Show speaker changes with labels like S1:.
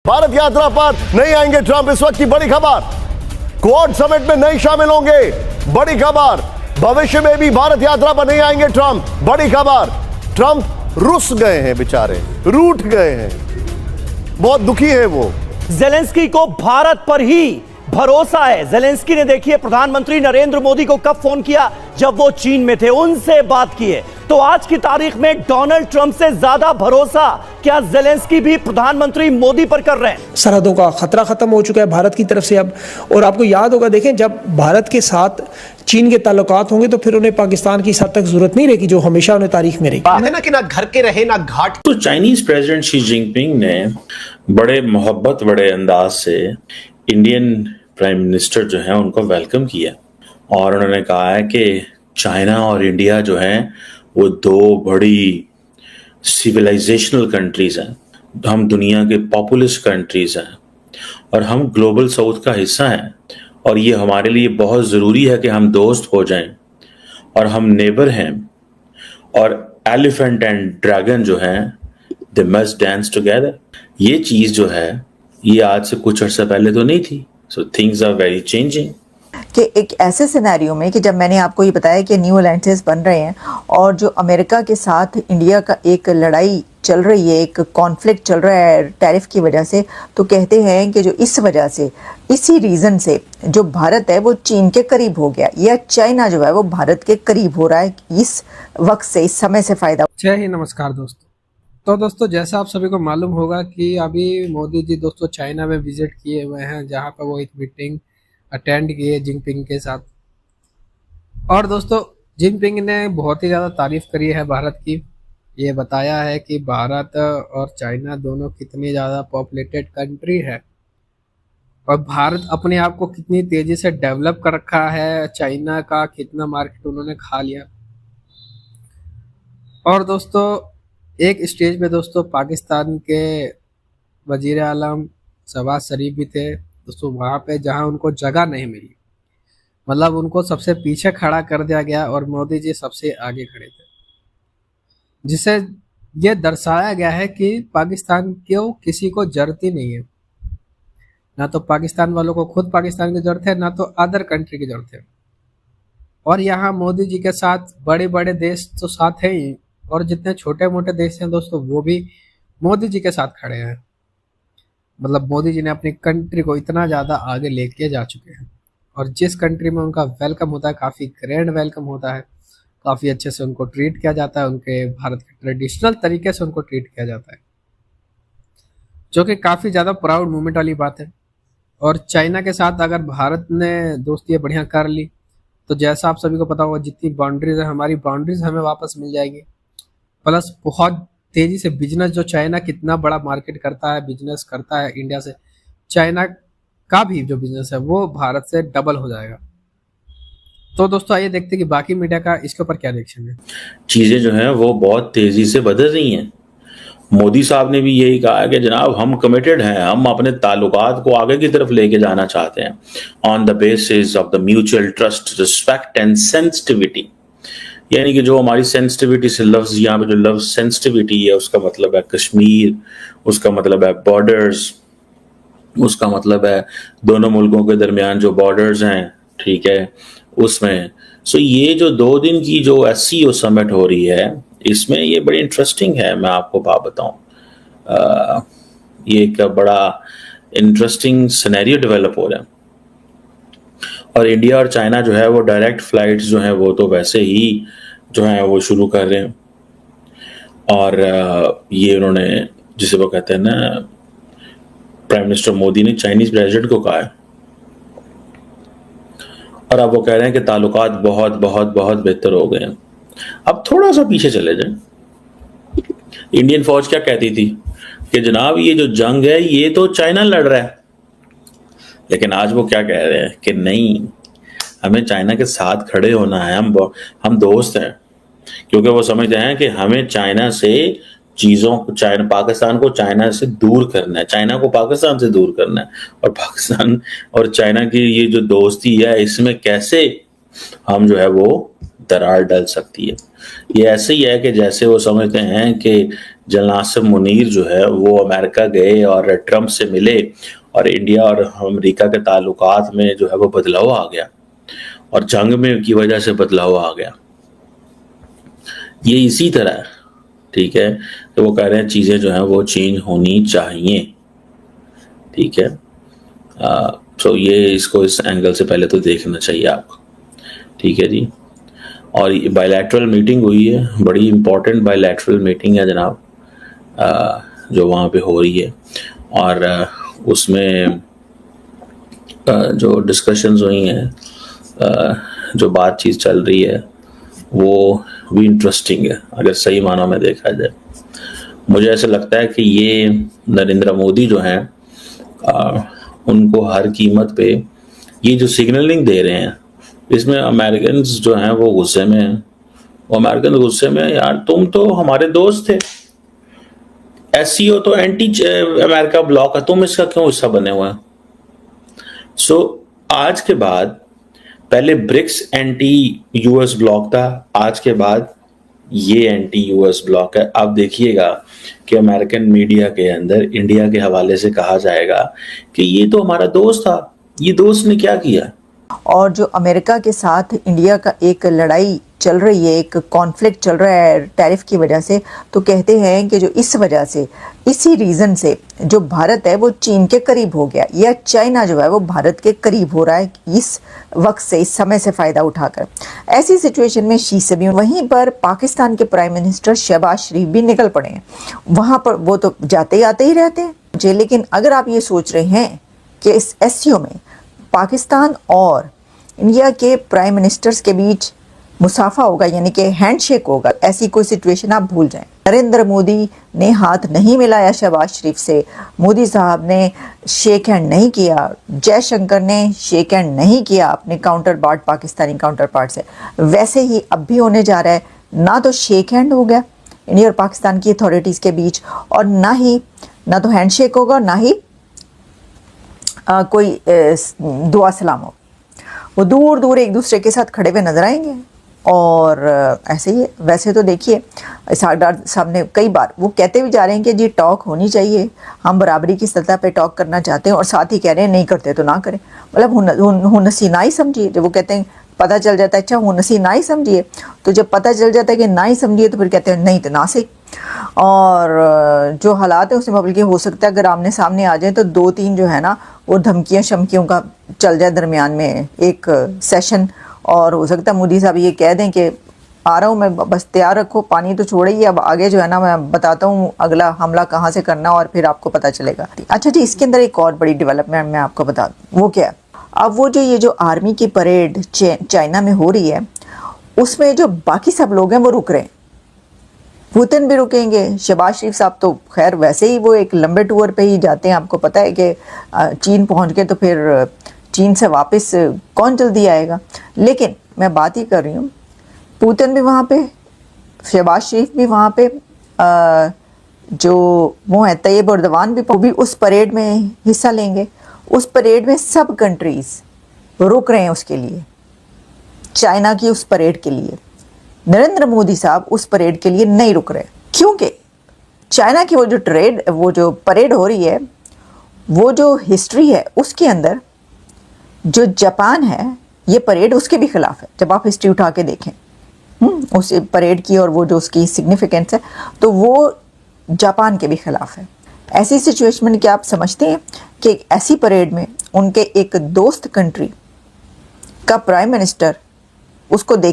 S1: भारत यात्रा पर नहीं आएंगे ट्रंप, इस वक्त की बड़ी खबर। क्वाड समिट में नहीं शामिल होंगे, बड़ी खबर। भविष्य में भी भारत यात्रा पर नहीं आएंगे ट्रंप, बड़ी खबर। ट्रंप रुस गए हैं, बेचारे रूठ गए हैं, बहुत दुखी है वो।
S2: जेलेंस्की को भारत पर ही भरोसा है। जेलेंस्की ने देखिए प्रधानमंत्री नरेंद्र मोदी को कब फोन किया, जब वो चीन में थे, उनसे बात की है। तो आज की तारीख में डोनाल्ड ट्रंप से ज्यादा भरोसा क्या जेलेंस्की भी प्रधानमंत्री मोदी पर कर रहे हैं?
S3: सरहदों का खतरा खत्म हो चुका है भारत की तरफ से अब। और आपको याद होगा, देखें, जब भारत के साथ चीन के ताल्लुकात होंगे तो फिर उन्हें पाकिस्तान की साथ तक जरूरत नहीं रहेगी, जो हमेशा उन्हें तारीख में रहेगी।
S4: ना कि ना घर के रहे ना घाट।
S5: तो चाइनीज प्रेसिडेंट शी जिनपिंग ने बड़े मोहब्बत, बड़े अंदाज से इंडियन प्राइम मिनिस्टर जो है उनको वेलकम किया और उन्होंने कहा है कि चाइना और इंडिया जो है वो दो बड़ी सिविलाइजेशनल कंट्रीज हैं, हम दुनिया के पॉपुलस कंट्रीज हैं और हम ग्लोबल साउथ का हिस्सा हैं और ये हमारे लिए बहुत ज़रूरी है कि हम दोस्त हो जाएं और हम नेबर हैं। और एलिफेंट एंड ड्रैगन जो है दे मस्ट डांस टुगेदर। ये चीज़ जो है ये आज से कुछ अर्सा पहले तो नहीं थी। So things are very changing.
S6: कि एक ऐसे सिनेरियो में कि जब मैंने आपको ये बताया कि न्यू अलायंसेस बन रहे हैं और जो अमेरिका के साथ इंडिया का एक लड़ाई चल रही है, एक कॉन्फ्लिक्ट चल रहा है टैरिफ की वजह से, तो कहते हैं कि जो इस वजह से, इसी रीज़न से जो भारत है वो चीन के करीब हो गया, या चाइना जो है वो भारत के करीब हो रहा है इस वक्त से, इस समय से फ़ायदा।
S7: जय हिंद, नमस्कार दोस्तों। तो दोस्तों, जैसा आप सभी को मालूम होगा कि अभी मोदी जी दोस्तों चाइना में विजिट किए हुए हैं, जहां पर वो एक मीटिंग अटेंड किए जिनपिंग के साथ। और दोस्तों, जिनपिंग ने बहुत ही ज़्यादा तारीफ करी है भारत की। ये बताया है कि भारत और चाइना दोनों कितनी ज़्यादा पॉपुलेटेड कंट्री है और भारत अपने आप को कितनी तेज़ी से डेवलप कर रखा है, चाइना का कितना मार्केट उन्होंने खा लिया। और दोस्तों, एक स्टेज पे दोस्तों पाकिस्तान के वजीर आलम शहबाज शरीफ भी थे दोस्तों वहाँ पे, जहाँ उनको जगह नहीं मिली, मतलब उनको सबसे पीछे खड़ा कर दिया गया और मोदी जी सबसे आगे खड़े थे, जिससे ये दर्शाया गया है कि पाकिस्तान क्यों किसी को जरूरत ही नहीं है। ना तो पाकिस्तान वालों को खुद पाकिस्तान की जरूरत है, ना तो अदर कंट्री की जरूरत है। और यहाँ मोदी जी के साथ बड़े बड़े देश तो साथ हैं ही, और जितने छोटे मोटे देश हैं दोस्तों वो भी मोदी जी के साथ खड़े हैं। मतलब मोदी जी ने अपनी कंट्री को इतना ज़्यादा आगे लेके जा चुके हैं और जिस कंट्री में उनका वेलकम होता है, काफ़ी ग्रैंड वेलकम होता है, काफ़ी अच्छे से उनको ट्रीट किया जाता है, उनके भारत के ट्रेडिशनल तरीके से उनको ट्रीट किया जाता है, जो कि काफ़ी ज़्यादा प्राउड मोमेंट वाली बात है। और चाइना के साथ अगर भारत ने दोस्ती बढ़िया कर ली तो जैसा आप सभी को पता होगा, जितनी बाउंड्रीज है हमारी बाउंड्रीज हमें वापस मिल जाएगी। प्लस बहुत तेजी से बिजनेस, जो चाइना कितना बड़ा मार्केट करता है, बिजनेस करता है इंडिया से, चाइना का भी जो बिजनेस है वो भारत से डबल हो जाएगा। तो दोस्तों आइए देखते हैं कि बाकी मीडिया का इसके ऊपर क्या रिएक्शन है।
S5: चीजें जो हैं वो बहुत तेजी से बदल रही हैं। मोदी साहब ने भी यही कहा है कि जनाब हम कमिटेड हैं, हम अपने ताल्लुकात को आगे की तरफ लेके जाना चाहते हैं on the basis of the mutual trust, respect and sensitivity. यानी कि जो हमारी सेंसिटिविटी से लफ्ज, यहाँ पे जो लफ्ज सेंसिटिविटी है उसका मतलब है कश्मीर, उसका मतलब है बॉर्डर्स, उसका मतलब है दोनों मुल्कों के दरमियान जो बॉर्डर्स हैं, ठीक है, उसमें। सो ये जो 2 दिन की जो SCO समिट हो रही है, इसमें ये बड़ी इंटरेस्टिंग है। मैं आपको बात बताऊं, ये एक बड़ा इंटरेस्टिंग सिनेरियो डेवलप हो रहा है। और इंडिया और चाइना जो है वो डायरेक्ट फ्लाइट्स जो हैं वो तो वैसे ही जो हैं वो शुरू कर रहे हैं। और ये उन्होंने, जिसे वो कहते हैं ना, प्राइम मिनिस्टर मोदी ने चाइनीज प्रेसिडेंट को कहा है और अब वो कह रहे हैं कि ताल्लुकात बहुत बहुत बहुत बेहतर हो गए हैं। अब थोड़ा सा पीछे चले जाएं, इंडियन फौज क्या कहती थी कि जनाब ये जो जंग है ये तो चाइना लड़ रहा है, लेकिन आज वो क्या कह रहे हैं कि नहीं, हमें चाइना के साथ खड़े होना है, हम दोस्त हैं, क्योंकि वो समझते हैं कि हमें चाइना से चीज़ों को, चाइना पाकिस्तान को चाइना से दूर करना है, चाइना को पाकिस्तान से दूर करना है, और पाकिस्तान और चाइना की ये जो दोस्ती है इसमें कैसे हम जो है वो दरार डल सकती है। ये ऐसे ही है कि जैसे वो समझते हैं कि जलनासिब मुनीर जो है वो अमेरिका गए और ट्रंप से मिले और इंडिया और अमेरिका के ताल्लुकात में जो है वो बदलाव आ गया और जंग में की वजह से बदलाव आ गया। ये इसी तरह है, ठीक है। तो वो कह रहे हैं चीज़ें जो हैं वो चेंज होनी चाहिए, ठीक है। तो ये इसको इस एंगल से पहले तो देखना चाहिए आपको, ठीक है जी। और बायलैटरल मीटिंग हुई है, बड़ी इंपॉर्टेंट बायलैटरल मीटिंग है जनाब, जो वहाँ पे हो रही है और उसमें जो डिस्कशंस हुई हैं, जो बातचीत चल रही है वो भी इंटरेस्टिंग है अगर सही मानों में देखा जाए। मुझे ऐसा लगता है कि ये नरेंद्र मोदी जो हैं उनको हर कीमत पे ये जो सिग्नलिंग दे रहे हैं इसमें अमेरिकन जो हैं वो गुस्से में हैं। वो अमेरिकन गुस्से में, यार तुम तो हमारे दोस्त थे, एससीओ तो एंटी अमेरिका ब्लॉक है, तुम इसका क्यों हिस्सा बने हुए हैं। सो आज के बाद, पहले ब्रिक्स एंटी यूएस ब्लॉक था, आज के बाद ये एंटी यूएस ब्लॉक है। अब देखिएगा कि अमेरिकन मीडिया के अंदर इंडिया के हवाले से कहा जाएगा कि ये तो हमारा दोस्त था, ये दोस्त ने क्या किया।
S6: और जो अमेरिका के साथ इंडिया का एक लड़ाई चल रही है, एक कॉन्फ्लिक्ट चल रहा है टैरिफ की वजह से, तो कहते हैं कि जो इस वजह से, इसी रीज़न से जो भारत है वो चीन के करीब हो गया, या चाइना जो है वो भारत के करीब हो रहा है इस वक्त से, इस समय से फ़ायदा उठाकर। ऐसी सिचुएशन में शी से भी वहीं पर पाकिस्तान के प्राइम मिनिस्टर शहबाज शरीफ भी निकल पड़े हैं। वहाँ पर वो तो जाते आते ही रहते हैं। लेकिन अगर आप ये सोच रहे हैं कि इस एससीओ में पाकिस्तान और इंडिया के प्राइम मिनिस्टर्स के बीच मुसाफा होगा, यानी कि हैंडशेक होगा, ऐसी कोई सिचुएशन आप भूल जाएं। नरेंद्र मोदी ने हाथ नहीं मिलाया शहबाज शरीफ से, मोदी साहब ने शेक हैंड नहीं किया, जयशंकर ने शेक हैंड नहीं किया अपने counter part, Pakistani counter part से। वैसे ही अब भी होने जा रहा है, ना तो शेक हैंड हो गया इंडिया और पाकिस्तान की अथॉरिटीज़ के बीच, और ना तो हैंडशेक होगा, ना ही कोई दुआ सलाम हो। वो दूर दूर एक दूसरे के साथ खड़े हुए नजर आएंगे। और ऐसे ही वैसे तो देखिए इसहाकडार साहब ने कई बार वो कहते भी जा रहे हैं कि जी टॉक होनी चाहिए, हम बराबरी की सतह पे टॉक करना चाहते हैं, और साथ ही कह रहे हैं नहीं करते तो ना करें। मतलब हुनसी ना ही समझिए। जब वो कहते हैं पता चल जाता है, अच्छा हुनसी ना ही समझिए, तो जब पता चल जाता है कि ना ही समझिए तो फिर कहते हैं नहीं तो ना सही। और जो हालात है उसमें बल्कि हो सकता है अगर आमने सामने आ जाए तो 2-3 जो है ना वो धमकियाँ शमकियों का चल जाए दरमियान में एक सेशन, और हो सकता है मोदी साहब ये कह दें कि आ रहा हूँ मैं, बस तैयार रखो, पानी तो छोड़े ही, अब आगे जो है ना मैं बताता हूँ अगला हमला कहाँ से करना और फिर आपको पता चलेगा। अच्छा जी, इसके अंदर एक और बड़ी डेवलपमेंट मैं आपको बता दूँ, वो क्या है, अब वो जो ये जो आर्मी की परेड चाइना में हो रही है उसमें जो बाकी सब लोग हैं वो रुक रहे हैं। पुतिन भी रुकेंगे, शहबाज शरीफ साहब तो खैर वैसे ही वो एक लंबे टूर पे ही जाते हैं, आपको पता है कि चीन पहुंच के तो फिर चीन से वापस कौन जल्दी आएगा। लेकिन मैं बात ही कर रही हूँ, पुतिन भी वहाँ पे, शहबाज शरीफ भी वहाँ पे, जो वो है तैयब एर्दोगान भी उस परेड में हिस्सा लेंगे। उस परेड में सब कंट्रीज़ रुक रहे हैं उसके लिए, चाइना की उस परेड के लिए। नरेंद्र मोदी साहब उस परेड के लिए नहीं रुक रहे, क्योंकि चाइना की वो जो परेड हो रही है, वो जो हिस्ट्री है उसके अंदर जो जापान है, ये परेड उसके भी खिलाफ है। जब आप हिस्ट्री उठा के देखें उस परेड की और वो जो उसकी सिग्निफिकेंस है, तो वो जापान के भी खिलाफ है। ऐसी सिचुएशन में क्या आप समझते हैं कि ऐसी परेड में उनके एक दोस्त कंट्री का प्राइम मिनिस्टर उसको देख